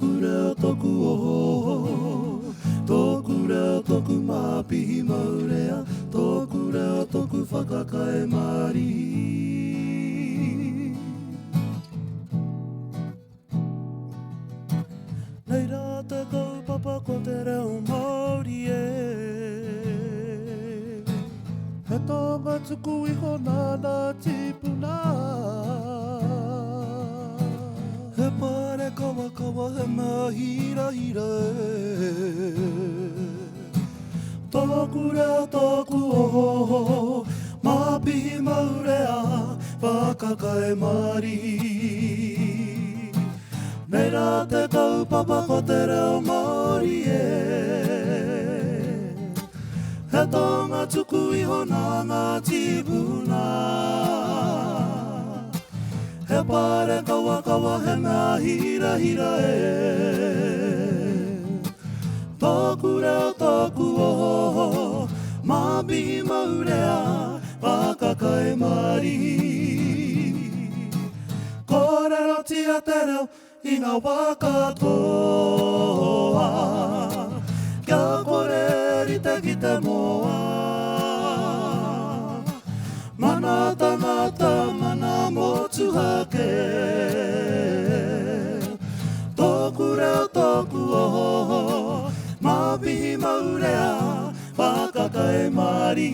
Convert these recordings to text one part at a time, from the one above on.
Tōku reo tōku ohoho, tōku reo tōku māpihi maurea, tōku reo tōku whakakae Māori. Nei rā te kaupapa ko te reo Māori e, he tonga tuku iho nāna tipuna. He pare kawa kawa he mahira hira e, tōku reo tōku ohoho, māpihi maurea, whakakae Māori. Nei rā te kaupapa ko te reo Māori e, he tonga tuku iho nā ngā tīpuna. He pare kawa kawa he ngā hira hira e, tōku reo tōku ohoho, māpihi maurea, whakakae Māori. Kōrero tia te reo i ngā wakatoa, kia kore rite ki te moa. Mana tangata, mana motu hake, tōku reo tōku ohoho, māpihi maurea, whakakae Māori.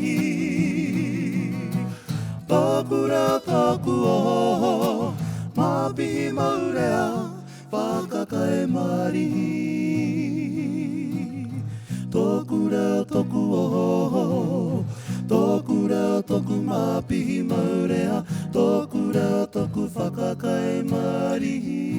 Tōku reo tōku ohoho, māpihi maurea, whakakae Māori. Tōku reo tōku ohoho, tōku reo tōku māpihi maurea, tōku reo tōku whakakae Māori.